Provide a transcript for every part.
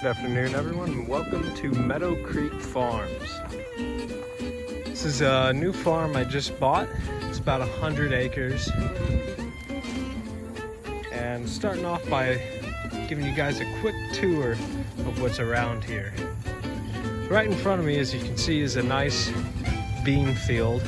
Good afternoon, everyone, and welcome to Meadow Creek Farms. This is a new farm I just bought. It's about 100 acres. And starting off by giving you guys a quick tour of what's around here. Right in front of me, as you can see, is a nice bean field.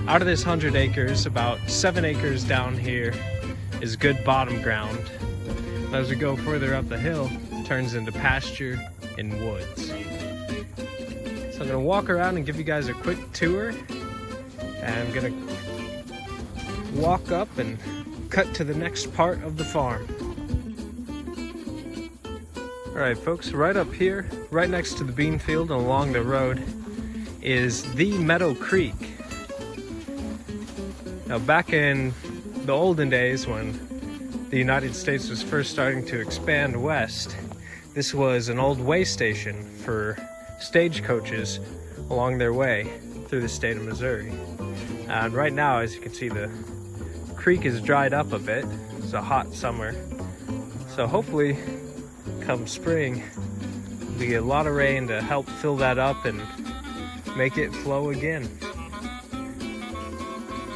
Out of this 100 acres, about 7 acres down here is good bottom ground. As we go further up the hill, it turns into pasture and woods. So I'm gonna walk around and give you guys a quick tour. And I'm gonna walk up and cut to the next part of the farm. All right, folks, right up here, right next to the bean field and along the road is the Meadow Creek. Now, back in the olden days when the United States was first starting to expand west, this was an old way station for stagecoaches along their way through the state of Missouri. And right now, as you can see, the creek is dried up a bit. It's a hot summer. So hopefully, come spring, there'll be a lot of rain to help fill that up and make it flow again.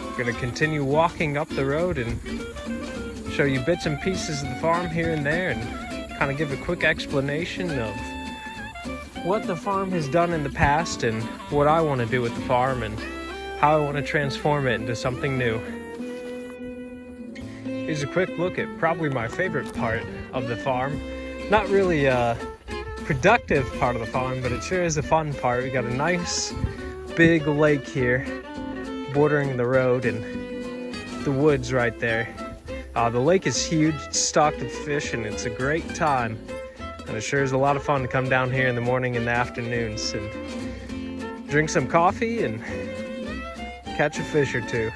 We're gonna continue walking up the road and show you bits and pieces of the farm here and there and kind of give a quick explanation of what the farm has done in the past and what I want to do with the farm and how I want to transform it into something new. Here's a quick look at probably my favorite part of the farm. Not really a productive part of the farm, but it sure is a fun part. We got a nice big lake here bordering the road and the woods right there. The lake is huge, it's stocked with fish, and it's a great time. And it sure is a lot of fun to come down here in the morning and the afternoons and drink some coffee and catch a fish or two.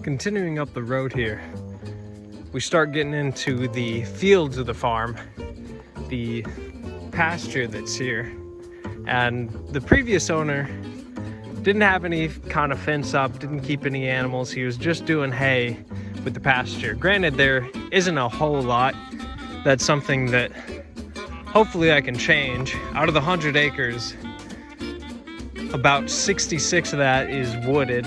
Continuing up the road here, we start getting into the fields of the farm, the pasture that's here. And the previous owner didn't have any kind of fence up, didn't keep any animals. He was just doing hay with the pasture. Granted, there isn't a whole lot. That's something that hopefully I can change. Out of the 100 acres, about 66 of that is wooded.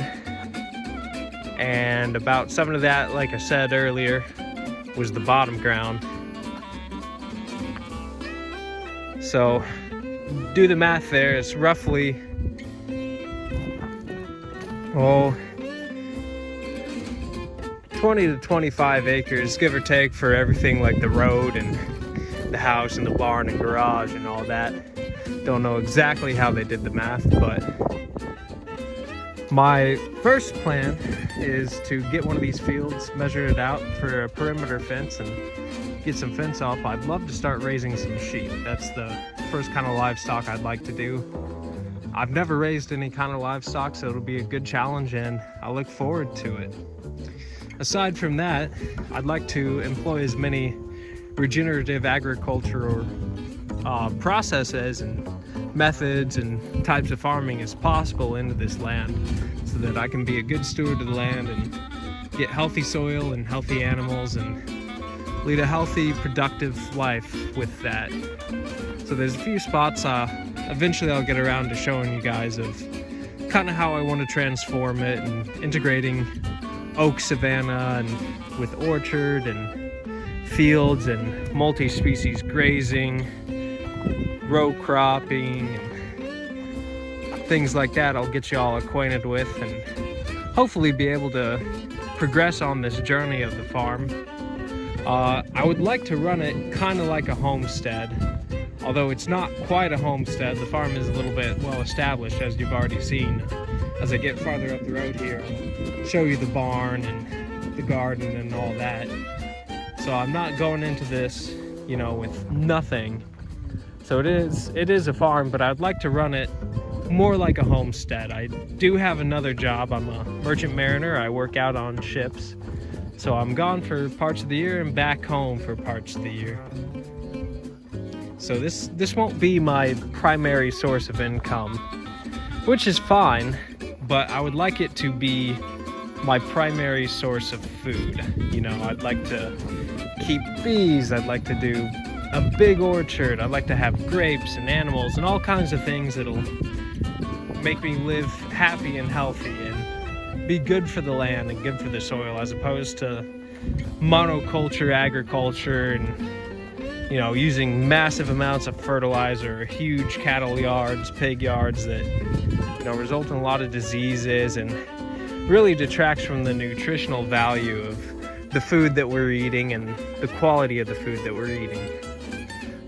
And about 7 of that, like I said earlier, was the bottom ground. So do the math there. It's roughly 20 to 25 acres, give or take, for everything like the road and the house and the barn and garage and all that. Don't know exactly how they did the math, but my first plan is to get one of these fields, measure it out for a perimeter fence and get some fence off. I'd love to start raising some sheep. That's the first kind of livestock I'd like to do. I've never raised any kind of livestock, so it'll be a good challenge and I look forward to it. Aside from that, I'd like to employ as many regenerative agricultural processes and methods and types of farming as possible into this land so that I can be a good steward of the land and get healthy soil and healthy animals and lead a healthy, productive life with that. So there's a few spots eventually I'll get around to showing you guys of kind of how I want to transform it and integrating oak savanna and with orchard and fields and multi-species grazing, row cropping, and things like that I'll get you all acquainted with and hopefully be able to progress on this journey of the farm. I would like to run it kind of like a homestead. Although it's not quite a homestead, the farm is a little bit well established, as you've already seen. As I get farther up the road here, I'll show you the barn and the garden and all that. So I'm not going into this, with nothing. So it is a farm, but I'd like to run it more like a homestead. I do have another job. I'm a merchant mariner. I work out on ships. So I'm gone for parts of the year and back home for parts of the year. So this won't be my primary source of income, which is fine, but I would like it to be my primary source of food. I'd like to keep bees, I'd like to do a big orchard. I'd like to have grapes and animals and all kinds of things that'll make me live happy and healthy and be good for the land and good for the soil, as opposed to monoculture agriculture and, you know, using massive amounts of fertilizer, huge cattle yards, pig yards that, you know, result in a lot of diseases and really detracts from the nutritional value of the food that we're eating and the quality of the food that we're eating.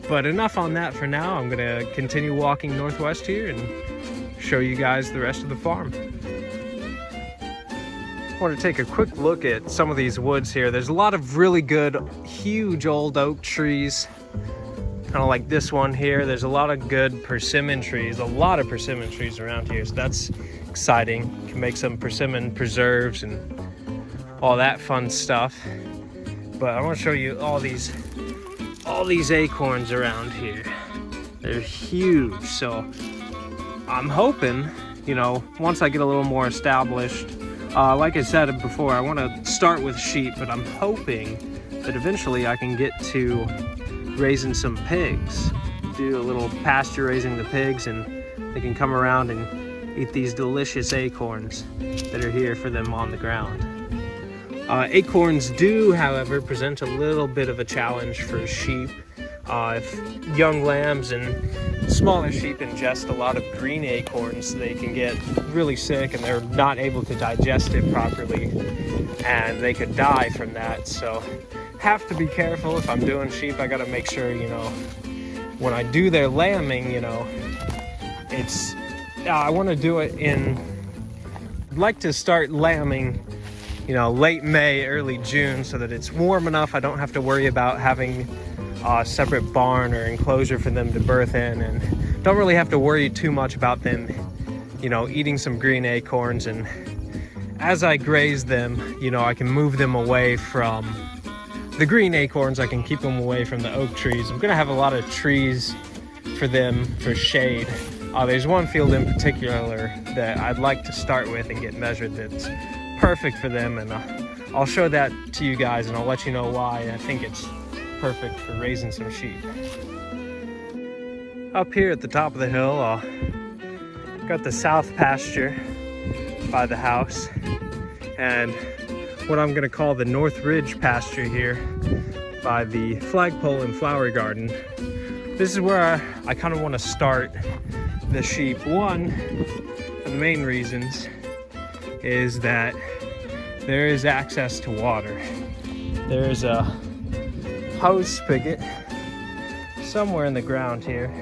But enough on that for now. I'm gonna continue walking northwest here and show you guys the rest of the farm. I want to take a quick look at some of these woods here. There's a lot of really good, huge old oak trees, kind of like this one here. There's a lot of good persimmon trees, around here, so that's exciting. Can make some persimmon preserves and all that fun stuff. But I want to show you all these acorns around here. They're huge, so I'm hoping, you know, once I get a little more established, like I said before, I want to start with sheep, but I'm hoping that eventually I can get to raising some pigs, do a little pasture raising the pigs, and they can come around and eat these delicious acorns that are here for them on the ground. Acorns do, however, present a little bit of a challenge for sheep. If young lambs and smaller sheep ingest a lot of green acorns, they can get really sick and they're not able to digest it properly, and they could die from that. So have to be careful. If I'm doing sheep, I gotta make sure, you know, when I do their lambing, you know, it's I want to do it I'd like to start lambing, you know, late May, early June, so that it's warm enough I don't have to worry about having a separate barn or enclosure for them to birth in, and don't really have to worry too much about them, you know, eating some green acorns. And as I graze them, you know, I can move them away from the green acorns. I can keep them away from the oak trees. I'm gonna have a lot of trees for them for shade. There's one field in particular that I'd like to start with and get measured that's perfect for them, and I'll show that to you guys, and I'll let you know why I think it's perfect for raising some sheep. Up here at the top of the hill, got the south pasture by the house, and what I'm gonna call the North Ridge pasture here by the flagpole and flower garden. This is where I kind of want to start the sheep. One of the main reasons is that there is access to water. There's a hose spigot somewhere in the ground here,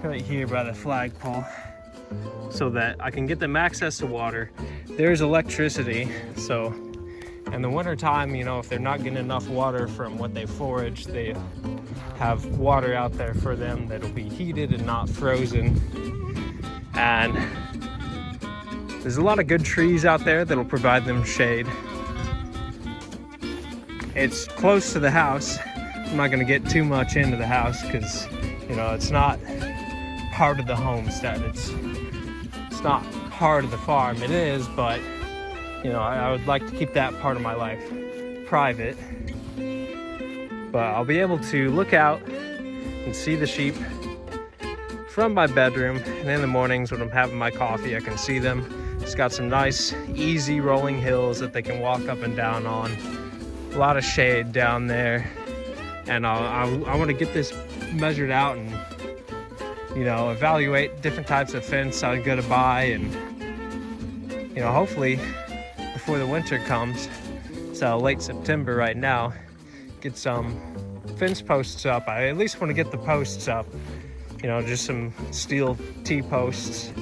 right here by the flagpole, so that I can get them access to water. There's electricity, so in the winter time, you know, if they're not getting enough water from what they forage, they have water out there for them that'll be heated and not frozen. And there's a lot of good trees out there that'll provide them shade. It's close to the house. I'm not gonna get too much into the house because, you know, it's not part of the homestead. It's not part of the farm. It is, but, you know, I would like to keep that part of my life private. But I'll be able to look out and see the sheep from my bedroom, and in the mornings when I'm having my coffee, I can see them. It's got some nice, easy rolling hills that they can walk up and down on. A lot of shade down there, and I want to get this measured out and, you know, evaluate different types of fence I'm gonna buy, and, you know, hopefully before the winter comes, so late September right now, get some fence posts up. I at least want to get the posts up, you know, just some steel T-posts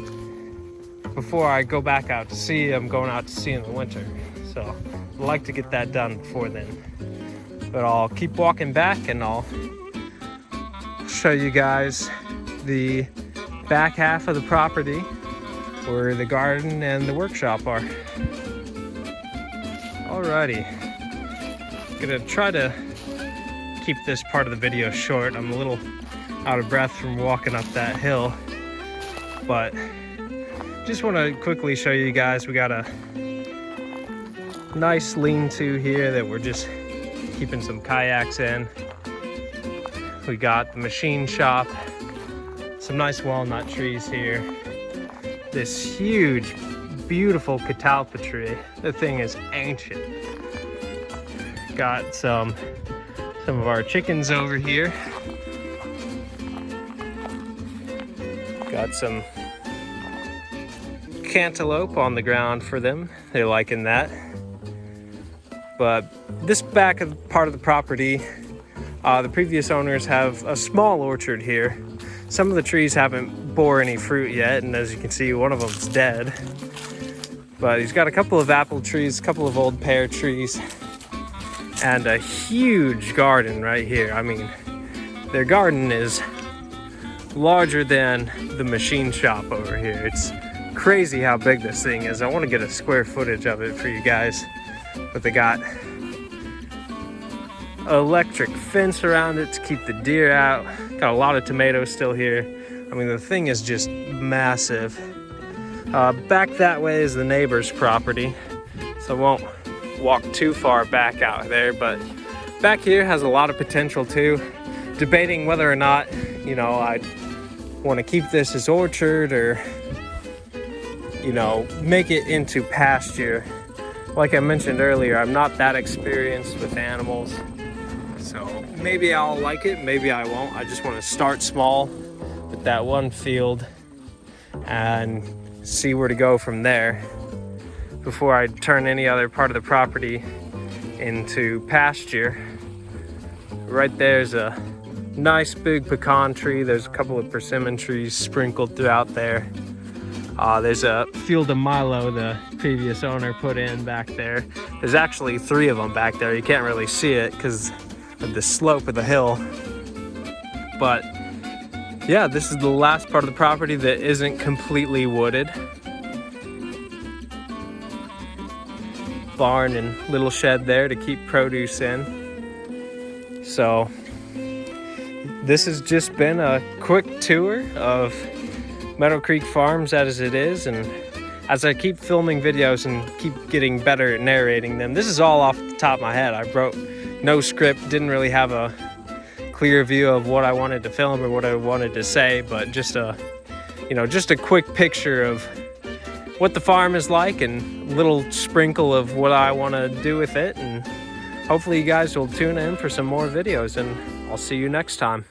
before I go back out to sea. I'm going out to sea in the winter, so I'd like to get that done before then. But I'll keep walking back and I'll show you guys the back half of the property where the garden and the workshop are. Alrighty, gonna try to keep this part of the video short. I'm a little out of breath from walking up that hill, but just want to quickly show you guys we got a nice lean-to here that we're just keeping some kayaks in. We got the machine shop, some nice walnut trees here. This huge, beautiful catalpa tree. The thing is ancient. Got some of our chickens over here. Got some cantaloupe on the ground for them. They're liking that. But this back of part of the property, the previous owners have a small orchard here. Some of the trees haven't bore any fruit yet, and as you can see, one of them's dead. But he's got a couple of apple trees, a couple of old pear trees, and a huge garden right here. I mean, their garden is larger than the machine shop over here. It's crazy how big this thing is. I want to get a square footage of it for you guys. But they got electric fence around it to keep the deer out. Got a lot of tomatoes still here. I mean, the thing is just massive. Back that way is the neighbor's property, so I won't walk too far back out there, but back here has a lot of potential too. Debating whether or not, you know, I want to keep this as orchard or, you know, make it into pasture. Like I mentioned earlier, I'm not that experienced with animals, so maybe I'll like it, maybe I won't. I just want to start small with that one field and see where to go from there before I turn any other part of the property into pasture. Right there's a nice big pecan tree. There's a couple of persimmon trees sprinkled throughout there. There's a field of Milo the previous owner put in back there. There's actually 3 of them back there. You can't really see it because of the slope of the hill. But yeah, this is the last part of the property that isn't completely wooded. Barn and little shed there to keep produce in. So this has just been a quick tour of Meadow Creek Farms as it is, and as I keep filming videos and keep getting better at narrating them, this is all off the top of my head. I wrote no script, didn't really have a clear view of what I wanted to film or what I wanted to say, but just a, you know, just a quick picture of what the farm is like and a little sprinkle of what I want to do with it. And hopefully you guys will tune in for some more videos, and I'll see you next time.